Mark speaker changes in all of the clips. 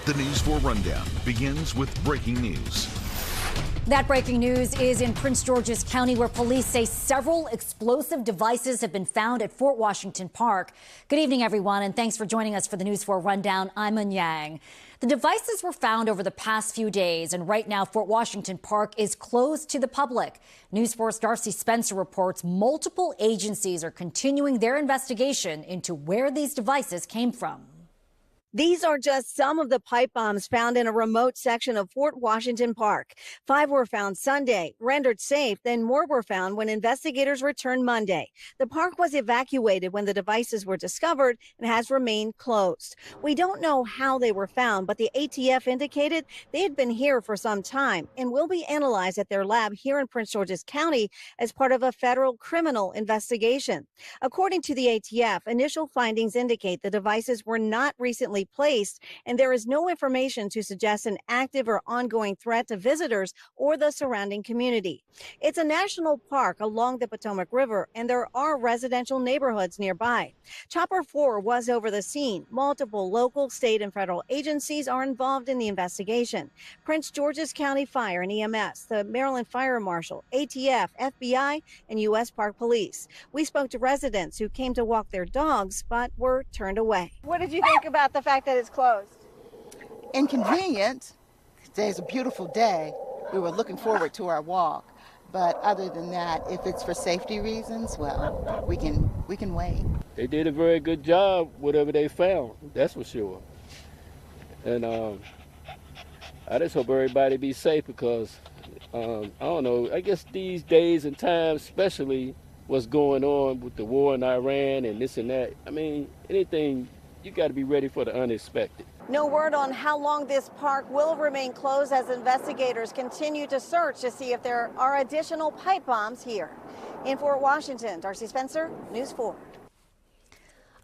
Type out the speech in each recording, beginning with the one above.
Speaker 1: The News 4 Rundown begins with breaking news.
Speaker 2: That breaking news is in Prince George's County, where police say several explosive devices have been found at Fort Washington Park. Good evening, everyone, and thanks for joining us for the News 4 Rundown. I'm Eun Yang. The devices were found over the past few days, and right now Fort Washington Park is closed to the public. News 4's Darcy Spencer reports multiple agencies are continuing their investigation into where these devices came from.
Speaker 3: These are just some of the pipe bombs found in a remote section of Fort Washington Park. 5 were found Sunday, rendered safe, then more were found when investigators returned Monday. The park was evacuated when the devices were discovered and has remained closed. We don't know how they were found, but the ATF indicated they had been here for some time and will be analyzed at their lab here in Prince George's County as part of a federal criminal investigation. According to the ATF, initial findings indicate the devices were not recently placed, and there is no information to suggest an active or ongoing threat to visitors or the surrounding community. It's a national park along the Potomac River, and there are residential neighborhoods nearby. Chopper 4 was over the scene. Multiple local, state, and federal agencies are involved in the investigation. Prince George's County Fire and EMS, the Maryland Fire Marshal, ATF, FBI, and U.S. Park Police. We spoke to residents who came to walk their dogs but were turned away. What did you think about the fact that it's closed?
Speaker 4: Inconvenient. Today's a beautiful day. We were looking forward to our walk. But other than that, if it's for safety reasons, well, we can wait.
Speaker 5: They did a very good job, whatever they found, that's for sure. And I just hope everybody be safe because, I don't know, I guess these days and times, especially what's going on with the war in Iran and this and that, I mean, anything, you got to be ready for the unexpected.
Speaker 3: No word on how long this park will remain closed as investigators continue to search to see if there are additional pipe bombs here. In Fort Washington, Darcy Spencer, News 4.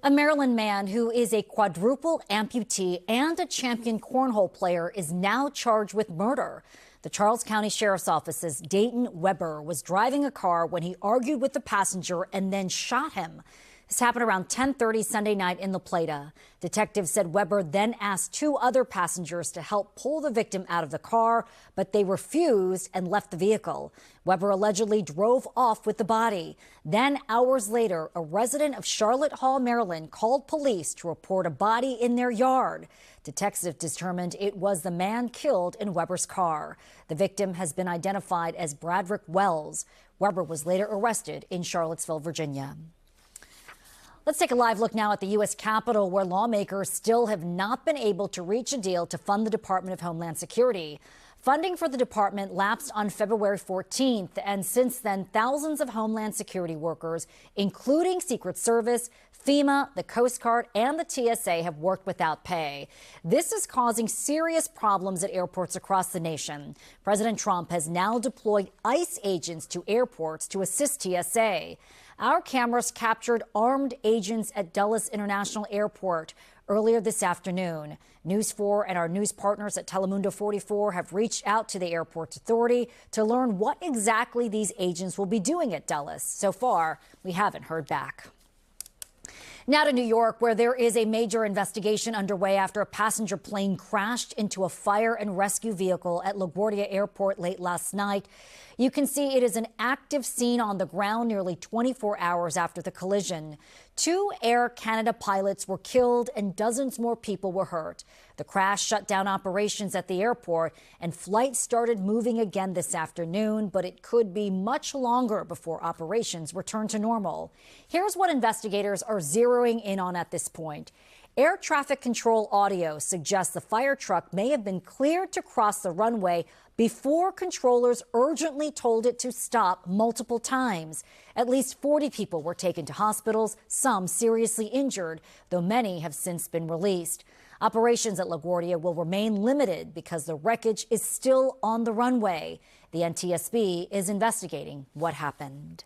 Speaker 2: A Maryland man who is a quadruple amputee and a champion cornhole player is now charged with murder. The Charles County Sheriff's Office's Dayton Weber was driving a car when he argued with the passenger and then shot him. This happened around 10:30 Sunday night in La Plata. Detectives said Weber then asked 2 other passengers to help pull the victim out of the car, but they refused and left the vehicle. Weber allegedly drove off with the body. Then, hours later, a resident of Charlotte Hall, Maryland, called police to report a body in their yard. Detectives determined it was the man killed in Weber's car. The victim has been identified as Bradrick Wells. Weber was later arrested in Charlottesville, Virginia. Let's take a live look now at the U.S. Capitol, where lawmakers still have not been able to reach a deal to fund the Department of Homeland Security. Funding for the department lapsed on February 14th, and since then, thousands of Homeland Security workers, including Secret Service, FEMA, the Coast Guard, and the TSA, have worked without pay. This is causing serious problems at airports across the nation. President Trump has now deployed ICE agents to airports to assist TSA. Our cameras captured armed agents at Dulles International Airport earlier this afternoon. News 4 and our news partners at Telemundo 44 have reached out to the airport's authority to learn what exactly these agents will be doing at Dulles. So far, we haven't heard back. Now to New York, where there is a major investigation underway after a passenger plane crashed into a fire and rescue vehicle at LaGuardia Airport late last night. You can see it is an active scene on the ground nearly 24 hours after the collision. 2 Air Canada pilots were killed and dozens more people were hurt. The crash shut down operations at the airport and flights started moving again this afternoon, but it could be much longer before operations return to normal. Here's what investigators are zeroing in on at this point. Air traffic control audio suggests the fire truck may have been cleared to cross the runway before controllers urgently told it to stop multiple times. At least 40 people were taken to hospitals, some seriously injured, though many have since been released. Operations at LaGuardia will remain limited because the wreckage is still on the runway. The NTSB is investigating what happened.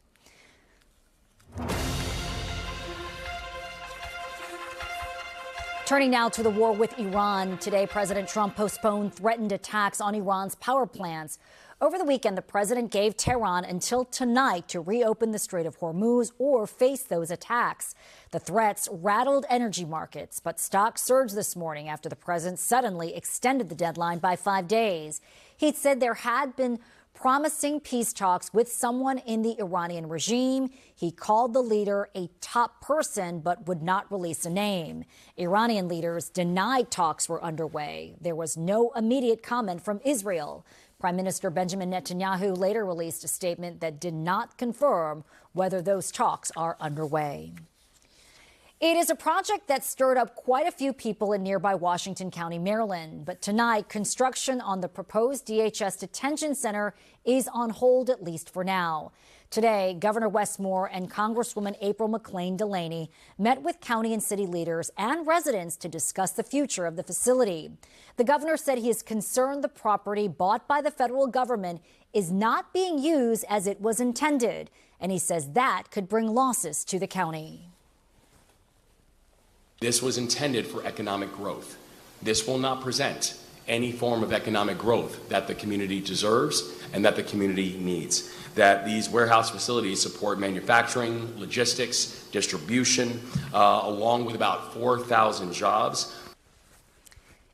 Speaker 2: Turning now to the war with Iran. Today, President Trump postponed threatened attacks on Iran's power plants. Over the weekend, the president gave Tehran until tonight to reopen the Strait of Hormuz or face those attacks. The threats rattled energy markets, but stocks surged this morning after the president suddenly extended the deadline by 5 days. He said there had been promising peace talks with someone in the Iranian regime. He called the leader a top person, but would not release a name. Iranian leaders denied talks were underway. There was no immediate comment from Israel. Prime Minister Benjamin Netanyahu later released a statement that did not confirm whether those talks are underway. It is a project that stirred up quite a few people in nearby Washington County, Maryland. But tonight, construction on the proposed DHS detention center is on hold, at least for now. Today, Governor Wes Moore and Congresswoman April McClain Delaney met with county and city leaders and residents to discuss the future of the facility. The governor said he is concerned the property bought by the federal government is not being used as it was intended, and he says that could bring losses to the county.
Speaker 6: This was intended for economic growth. This will not present any form of economic growth that the community deserves and that the community needs. That these warehouse facilities support manufacturing, logistics, distribution, along with about 4,000 jobs.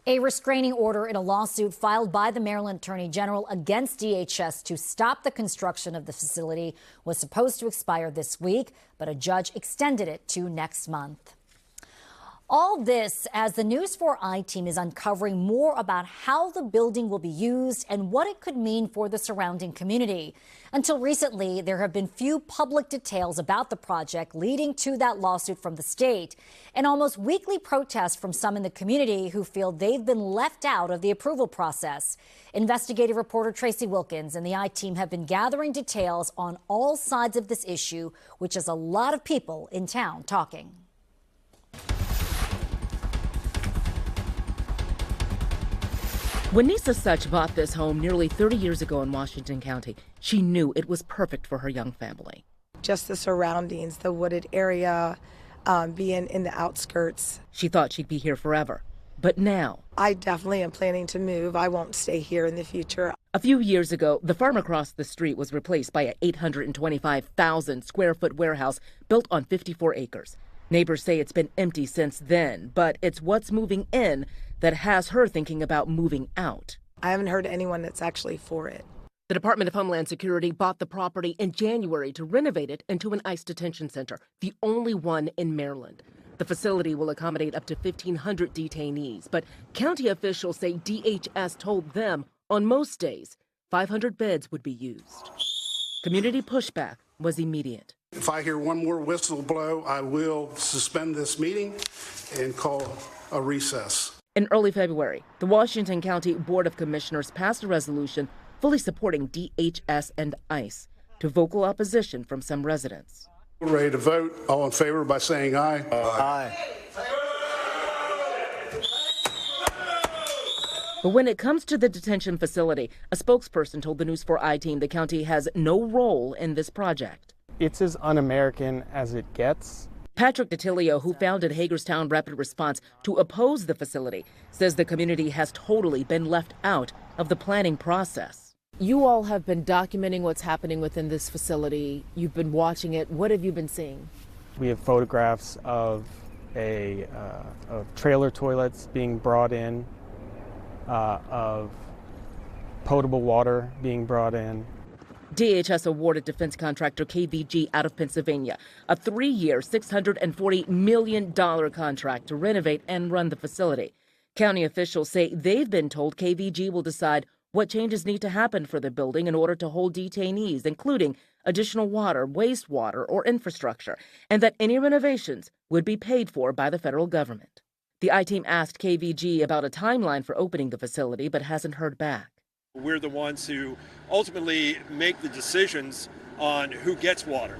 Speaker 2: A restraining order in a lawsuit filed by the Maryland Attorney General against DHS to stop the construction of the facility was supposed to expire this week, but a judge extended it to next month. All this as the News4 I-team is uncovering more about how the building will be used and what it could mean for the surrounding community. Until recently, there have been few public details about the project leading to that lawsuit from the state, and almost weekly protests from some in the community who feel they've been left out of the approval process. Investigative reporter Tracy Wilkins and the I-team have been gathering details on all sides of this issue, which has a lot of people in town talking.
Speaker 7: When Nisa Such bought this home nearly 30 years ago in Washington County, she knew it was perfect for her young family.
Speaker 8: Just the surroundings, the wooded area, being in the outskirts.
Speaker 7: She thought she'd be here forever. But now,
Speaker 8: I definitely am planning to move. I won't stay here in the future.
Speaker 7: A few years ago, the farm across the street was replaced by an 825,000 square foot warehouse built on 54 acres. Neighbors say it's been empty since then, but it's what's moving in that has her thinking about moving out.
Speaker 8: I haven't heard anyone that's actually for it.
Speaker 7: The Department of Homeland Security bought the property in January to renovate it into an ICE detention center, the only one in Maryland. The facility will accommodate up to 1,500 detainees, but county officials say DHS told them on most days 500 beds would be used. Community pushback was immediate.
Speaker 9: If I hear one more whistle blow, I will suspend this meeting and call a recess.
Speaker 7: In early February, the Washington County Board of Commissioners passed a resolution fully supporting DHS and ICE to vocal opposition from some residents.
Speaker 9: We're ready to vote. All in favor by saying aye.
Speaker 10: Aye.
Speaker 7: But when it comes to the detention facility, a spokesperson told the News4 I-team the county has no role in this project.
Speaker 10: It's as un-American as it gets.
Speaker 7: Patrick DiTilio, who founded Hagerstown Rapid Response to oppose the facility, says the community has totally been left out of the planning process.
Speaker 11: You all have been documenting what's happening within this facility. You've been watching it. What have you been seeing?
Speaker 10: We have photographs of of trailer toilets being brought in, of potable water being brought in.
Speaker 7: DHS awarded defense contractor KVG out of Pennsylvania a 3-year, $640 million contract to renovate and run the facility. County officials say they've been told KVG will decide what changes need to happen for the building in order to hold detainees, including additional water, wastewater, or infrastructure, and that any renovations would be paid for by the federal government. The I-team asked KVG about a timeline for opening the facility, but hasn't heard back.
Speaker 12: We're the ones who ultimately make the decisions on who gets water.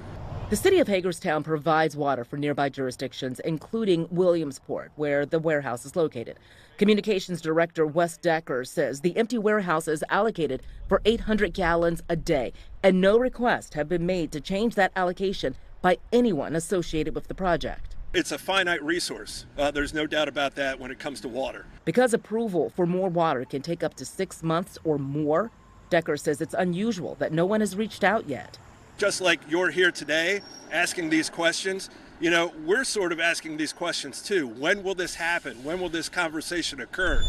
Speaker 7: The city of Hagerstown provides water for nearby jurisdictions, including Williamsport, where the warehouse is located. Communications Director Wes Decker says the empty warehouse is allocated for 800 gallons a day, and no requests have been made to change that allocation by anyone associated with the project.
Speaker 12: It's a finite resource. There's no doubt about that when it comes to water.
Speaker 7: Because approval for more water can take up to 6 months or more, Decker says it's unusual that no one has reached out yet.
Speaker 12: Just like you're here today asking these questions, you know, we're sort of asking these questions too. When will this happen? When will this conversation occur?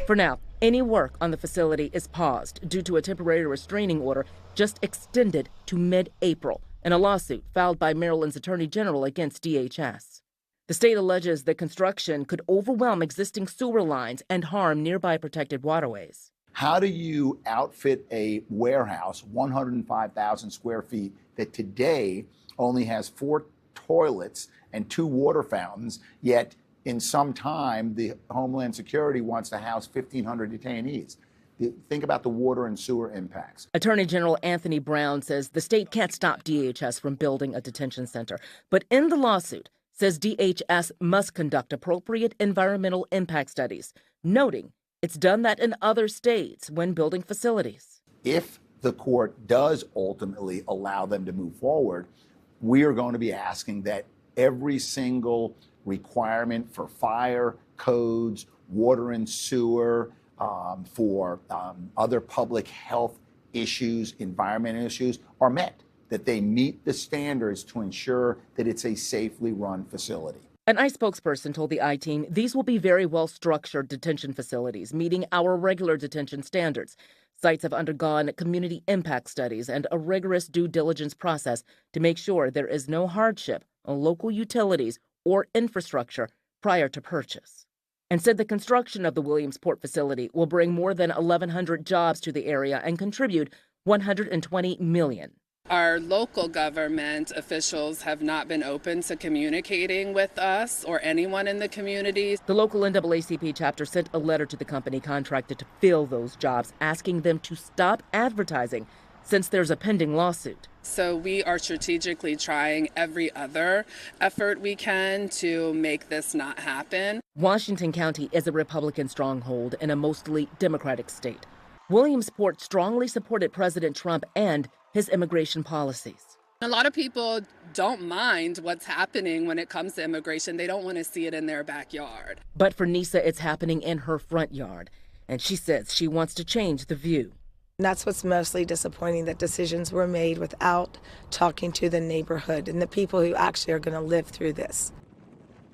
Speaker 7: For now, any work on the facility is paused due to a temporary restraining order just extended to mid-April in a lawsuit filed by Maryland's Attorney General against DHS. The state alleges that construction could overwhelm existing sewer lines and harm nearby protected waterways.
Speaker 13: How do you outfit a warehouse, 105,000 square feet, that today only has 4 toilets and 2 water fountains, yet in some time the Homeland Security wants to house 1,500 detainees? Think about the water and sewer impacts.
Speaker 7: Attorney General Anthony Brown says the state can't stop DHS from building a detention center, but in the lawsuit says DHS must conduct appropriate environmental impact studies, noting it's done that in other states when building facilities.
Speaker 13: If the court does ultimately allow them to move forward, we are going to be asking that every single requirement for fire codes, water and sewer, for other public health issues, environmental issues are met, that they meet the standards to ensure that it's a safely run facility.
Speaker 7: An ICE spokesperson told the I-Team these will be very well-structured detention facilities, meeting our regular detention standards. Sites have undergone community impact studies and a rigorous due diligence process to make sure there is no hardship on local utilities or infrastructure prior to purchase. And said the construction of the Williamsport facility will bring more than 1,100 jobs to the area and contribute $120 million.
Speaker 14: Our local government officials have not been open to communicating with us or anyone in the community.
Speaker 7: The local NAACP chapter sent a letter to the company contracted to fill those jobs, asking them to stop advertising since there's a pending lawsuit.
Speaker 14: So we are strategically trying every other effort we can to make this not happen.
Speaker 7: Washington County is a Republican stronghold in a mostly Democratic state. Williamsport strongly supported President Trump and his immigration policies.
Speaker 14: A lot of people don't mind what's happening when it comes to immigration. They don't want to see it in their backyard.
Speaker 7: But for Nisa, it's happening in her front yard. And she says she wants to change the view.
Speaker 8: And that's what's mostly disappointing, that decisions were made without talking to the neighborhood and the people who actually are going to live through this.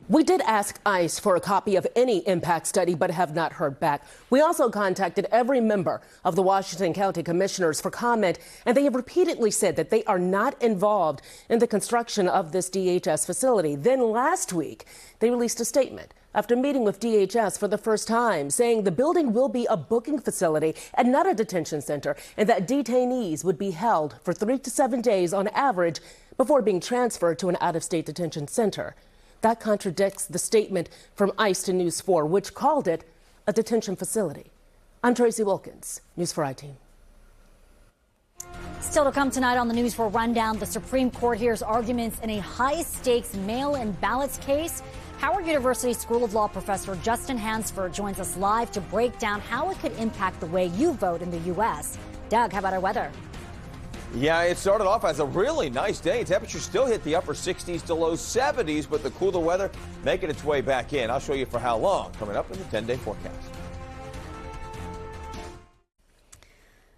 Speaker 11: We did ask ICE for a copy of any impact study, but have not heard back. We also contacted every member of the Washington County Commissioners for comment, and they have repeatedly said that they are not involved in the construction of this DHS facility. Then last week, they released a statement after meeting with DHS for the first time, saying the building will be a booking facility and not a detention center, and that detainees would be held for 3 to 7 days on average before being transferred to an out-of-state detention center. That contradicts the statement from ICE to News 4, which called it a detention facility. I'm Tracy Wilkins, News 4 I-Team.
Speaker 2: Still to come tonight on the News 4 Rundown, the Supreme Court hears arguments in a high-stakes mail-in ballots case. Howard University School of Law professor Justin Hansford joins us live to break down how it could impact the way you vote in the U.S. Doug, how about our weather?
Speaker 15: Yeah, it started off as a really nice day. Temperatures still hit the upper 60s to low 70s, but the cooler weather making its way back in. I'll show you for how long coming up in the 10-day forecast.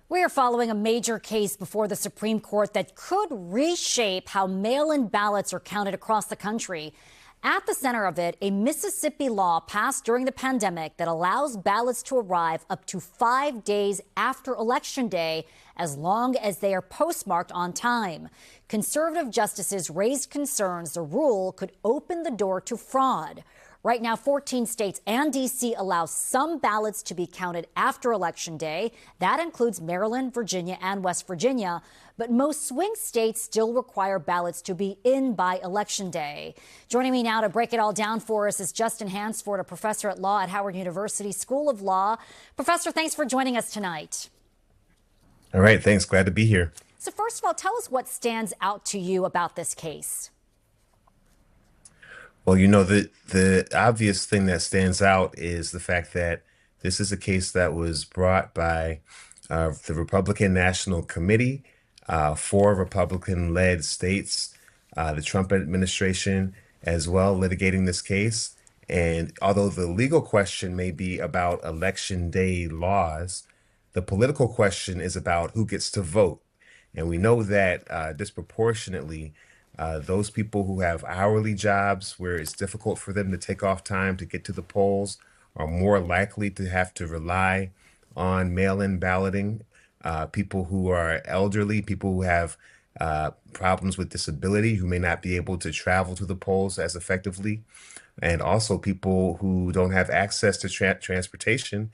Speaker 2: We are following a major case before the Supreme Court that could reshape how mail-in ballots are counted across the country. At the center of it, a Mississippi law passed during the pandemic that allows ballots to arrive up to 5 days after Election Day, as long as they are postmarked on time. Conservative justices raised concerns the rule could open the door to fraud. Right now, 14 states and D.C. allow some ballots to be counted after Election Day. That includes Maryland, Virginia, and West Virginia. But most swing states still require ballots to be in by Election Day. Joining me now to break it all down for us is Justin Hansford, a professor at law at Howard University School of Law. Professor, thanks for joining us tonight.
Speaker 16: All right, thanks. Glad to be here.
Speaker 2: So first of all, tell us what stands out to you about this case.
Speaker 16: Well, you know, the obvious thing that stands out is the fact that this is a case that was brought by the Republican National Committee, 4 Republican-led states, the Trump administration, as well litigating this case. And although the legal question may be about election day laws, the political question is about who gets to vote. And we know that disproportionately, those people who have hourly jobs where it's difficult for them to take off time to get to the polls are more likely to have to rely on mail-in balloting. People who are elderly, people who have problems with disability, who may not be able to travel to the polls as effectively, and also people who don't have access to transportation,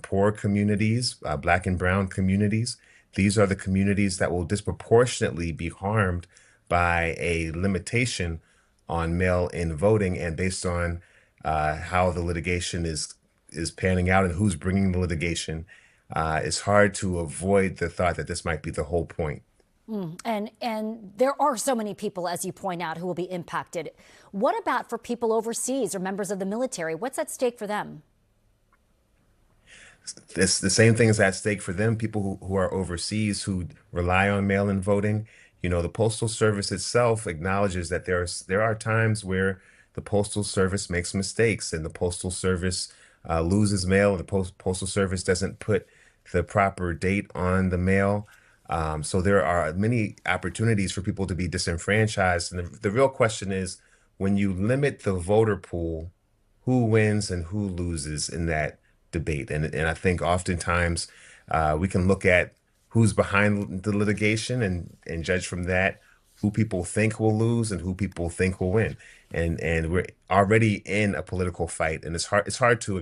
Speaker 16: poor communities, Black and brown communities. These are the communities that will disproportionately be harmed by a limitation on mail-in voting. And based on how the litigation is panning out and who's bringing the litigation, it's hard to avoid the thought that this might be the whole point.
Speaker 2: And there are so many people, as you point out, who will be impacted. What about for people overseas or members of the military? What's at stake for them?
Speaker 16: It's the same thing is at stake for them, people who are overseas who rely on mail-in voting. You know, the Postal Service itself acknowledges that there are times where the Postal Service makes mistakes and the Postal Service loses mail. The Postal Service doesn't put the proper date on the mail. So there are many opportunities for people to be disenfranchised. And the real question is, when you limit the voter pool, who wins and who loses in that debate? And I think oftentimes we can look at who's behind the litigation and judge from that who people think will lose and who people think will win. And we're already in a political fight, and it's hard to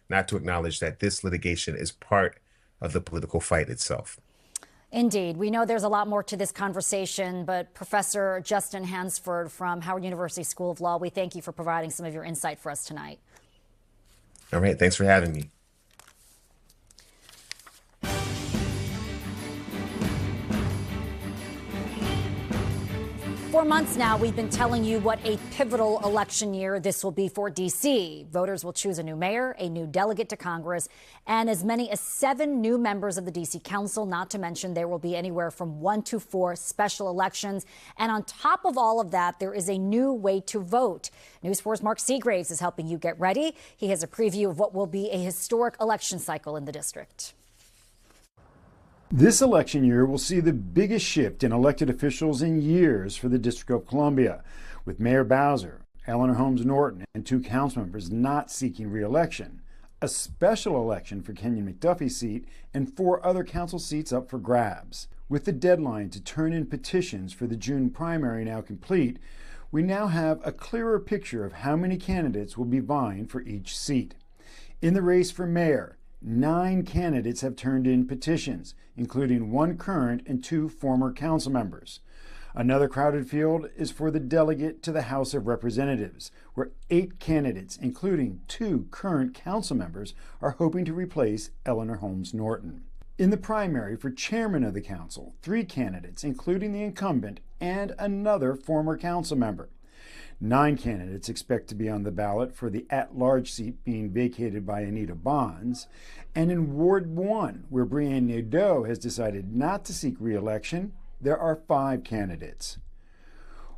Speaker 16: not to acknowledge that this litigation is part of the political fight itself.
Speaker 2: Indeed. We know there's a lot more to this conversation, but Professor Justin Hansford from Howard University School of Law, we thank you for providing some of your insight for us tonight.
Speaker 16: All right. Thanks for having me.
Speaker 2: For months now, we've been telling you what a pivotal election year this will be for D.C. Voters will choose a new mayor, a new delegate to Congress, and as many as 7 new members of the D.C. Council, not to mention there will be anywhere from 1 to 4 special elections. And on top of all of that, there is a new way to vote. News 4's Mark Seagraves is helping you get ready. He has a preview of what will be a historic election cycle in the district.
Speaker 17: This election year will see the biggest shift in elected officials in years for the District of Columbia, with Mayor Bowser, Eleanor Holmes Norton, and 2 council members not seeking re-election, a special election for Kenyon McDuffie's seat, and 4 other council seats up for grabs. With the deadline to turn in petitions for the June primary now complete, we now have a clearer picture of how many candidates will be vying for each seat. In the race for mayor, 9 candidates have turned in petitions, including 1 current and 2 former council members. Another crowded field is for the delegate to the House of Representatives, where 8 candidates, including 2 current council members, are hoping to replace Eleanor Holmes Norton. In the primary for chairman of the council, 3 candidates, including the incumbent and another former council member. 9 candidates expect to be on the ballot for the at-large seat being vacated by Anita Bonds. And in Ward 1, where Brianne Nadeau has decided not to seek re-election, there are 5 candidates.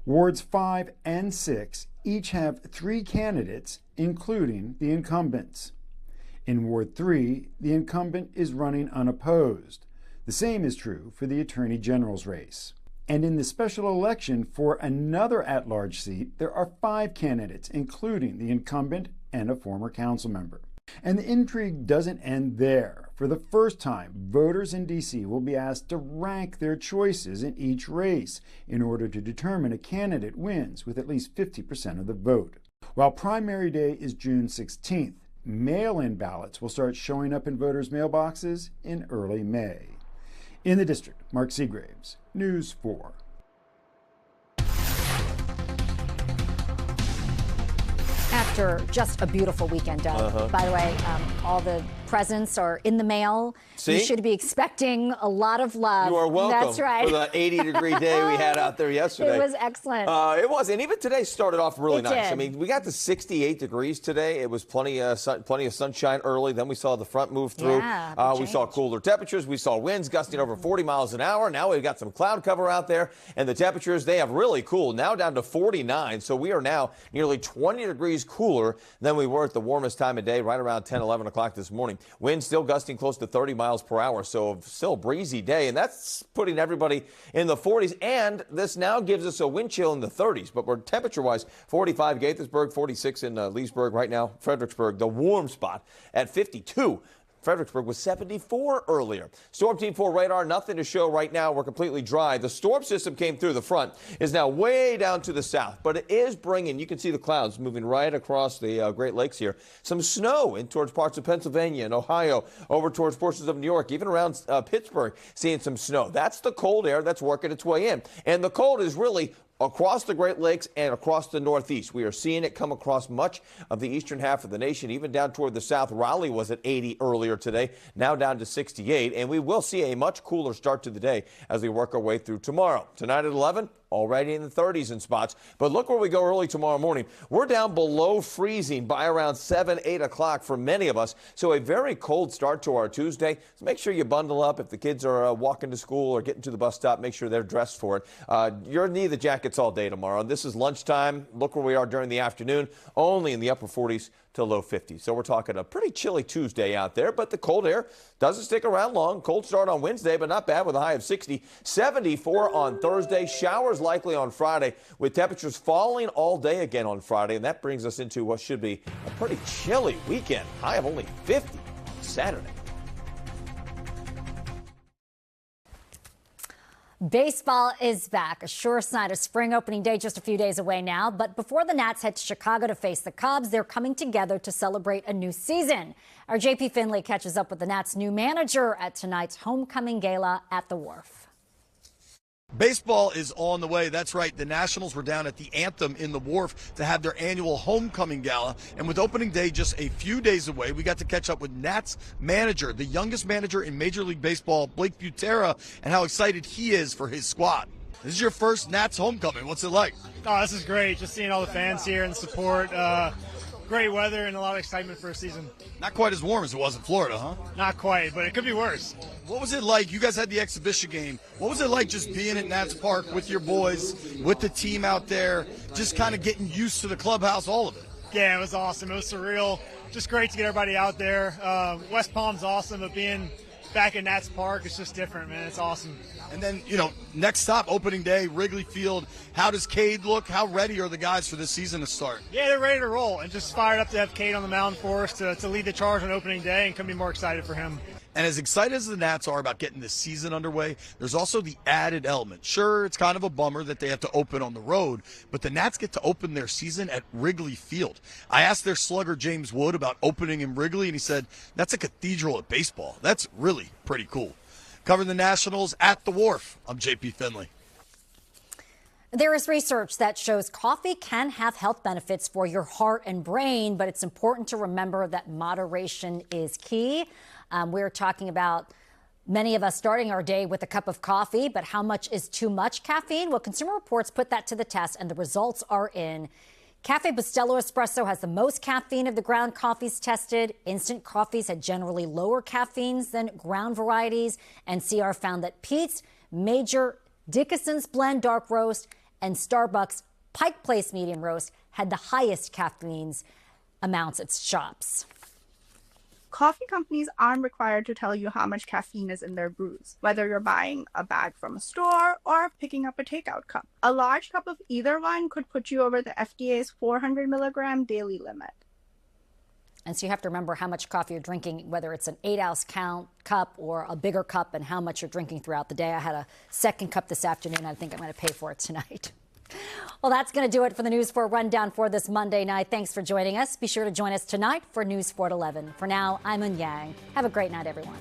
Speaker 17: Wards 5 and 6 each have 3 candidates, including the incumbents. In Ward 3, the incumbent is running unopposed. The same is true for the Attorney General's race. And in the special election for another at-large seat, there are 5 candidates, including the incumbent and a former council member. And the intrigue doesn't end there. For the first time, voters in D.C. will be asked to rank their choices in each race in order to determine a candidate wins with at least 50% of the vote. While primary day is June 16th, mail-in ballots will start showing up in voters' mailboxes in early May. In the district, Mark Seagraves, News 4.
Speaker 2: After just a beautiful weekend, Doug. By the way, all the presents are in the mail.
Speaker 15: See?
Speaker 2: You should be expecting a lot of love.
Speaker 15: You are welcome.
Speaker 2: That's right.
Speaker 15: For that 80-degree day we had out there yesterday.
Speaker 2: It was excellent.
Speaker 15: It was, and even today started off really
Speaker 2: It
Speaker 15: nice.
Speaker 2: did.
Speaker 15: I mean, we got to 68 degrees today. It was plenty of sunshine early. Then we saw the front move through.
Speaker 2: Yeah,
Speaker 15: we saw cooler temperatures. We saw winds gusting over 40 miles an hour. Now we've got some cloud cover out there, and the temperatures, they have really cooled. Now down to 49, so we are now nearly 20 degrees cooler than we were at the warmest time of day, right around 10, 11 o'clock this morning. Winds still gusting close to 30 miles per hour, so still a breezy day, and that's putting everybody in the 40s, and this now gives us a wind chill in the 30s, but we're temperature-wise 45 Gaithersburg, 46 in Leesburg right now, Fredericksburg, the warm spot at 52. Fredericksburg was 74 earlier. Storm Team 4 radar, nothing to show right now. We're completely dry. The storm system came through the front, is now way down to the south, but it is bringing, you can see the clouds moving right across the Great Lakes here, some snow in towards parts of Pennsylvania and Ohio, over towards portions of New York, even around Pittsburgh, seeing some snow. That's the cold air that's working its way in. And the cold is really across the Great Lakes and across the Northeast. We are seeing it come across much of the eastern half of the nation, even down toward the south. Raleigh was at 80 earlier today, now down to 68, and we will see a much cooler start to the day as we work our way through tomorrow. Tonight at 11, already in the 30s in spots, but look where we go early tomorrow morning. We're down below freezing by around 7, 8 o'clock for many of us, so a very cold start to our Tuesday. So make sure you bundle up. If the kids are walking to school or getting to the bus stop, make sure they're dressed for it. You're going to need the jackets all day tomorrow. This is lunchtime. Look where we are during the afternoon, only in the upper 40s to low 50s. So we're talking a pretty chilly Tuesday out there, but the cold air doesn't stick around long. Cold start on Wednesday, but not bad with a high of 60. 74 on Thursday. Showers likely on Friday, with temperatures falling all day again on Friday, and that brings us into what should be a pretty chilly weekend. High of only 50 on Saturday.
Speaker 2: Baseball is back, a sure sign of spring opening day just a few days away now. But before the Nats head to Chicago to face the Cubs, they're coming together to celebrate a new season. Our JP Finley catches up with the Nats' new manager at tonight's homecoming gala at the Wharf.
Speaker 18: Baseball is on the way. That's right. The Nationals were down at the Anthem in the Wharf to have their annual homecoming gala. And with opening day just a few days away, we got to catch up with Nats manager, the youngest manager in Major League Baseball, Blake Butera, and how excited he is for his squad. This is your first Nats homecoming. What's it like?
Speaker 19: Oh, this is great. Just seeing all the fans here and the support. Great weather and a lot of excitement for a season.
Speaker 18: Not quite as warm as it was in Florida, huh?
Speaker 19: Not quite, but it could be worse.
Speaker 18: What was it like? You guys had the exhibition game. What was it like just being at Nats Park with your boys, with the team out there, just kind of getting used to the clubhouse, all of it?
Speaker 19: Yeah, it was awesome. It was surreal. Just great to get everybody out there. West Palm's awesome, but being back at Nats Park, it's just different, man. It's awesome.
Speaker 18: And then, next stop, opening day, Wrigley Field. How does Cade look? How ready are the guys for this season to start?
Speaker 19: Yeah, they're ready to roll and just fired up to have Cade on the mound for us to lead the charge on opening day, and couldn't be more excited for him.
Speaker 18: And as excited as the Nats are about getting this season underway, there's also the added element. Sure, it's kind of a bummer that they have to open on the road, but the Nats get to open their season at Wrigley Field. I asked their slugger James Wood about opening in Wrigley, and he said, that's a cathedral of baseball. That's really pretty cool. Covering the Nationals at the Wharf, I'm JP Finley.
Speaker 2: There is research that shows coffee can have health benefits for your heart and brain, but it's important to remember that moderation is key. We're talking about many of us starting our day with a cup of coffee, but how much is too much caffeine? Well, Consumer Reports put that to the test, and the results are in. Cafe Bustelo Espresso has the most caffeine of the ground coffees tested. Instant coffees had generally lower caffeines than ground varieties, and CR found that Peet's, Major, Dickinson's Blend Dark Roast, and Starbucks Pike Place Medium Roast had the highest caffeine amounts at shops.
Speaker 20: Coffee companies aren't required to tell you how much caffeine is in their brews, whether you're buying a bag from a store or picking up a takeout cup. A large cup of either one could put you over the FDA's 400 milligram daily limit.
Speaker 2: And so you have to remember how much coffee you're drinking, whether it's an 8-ounce cup or a bigger cup, and how much you're drinking throughout the day. I had a second cup this afternoon. I think I'm going to pay for it tonight. Well, that's going to do it for the News 4 Rundown for this Monday night. Thanks for joining us. Be sure to join us tonight for News 4 at 11. For now, I'm Un Yang. Have a great night, everyone.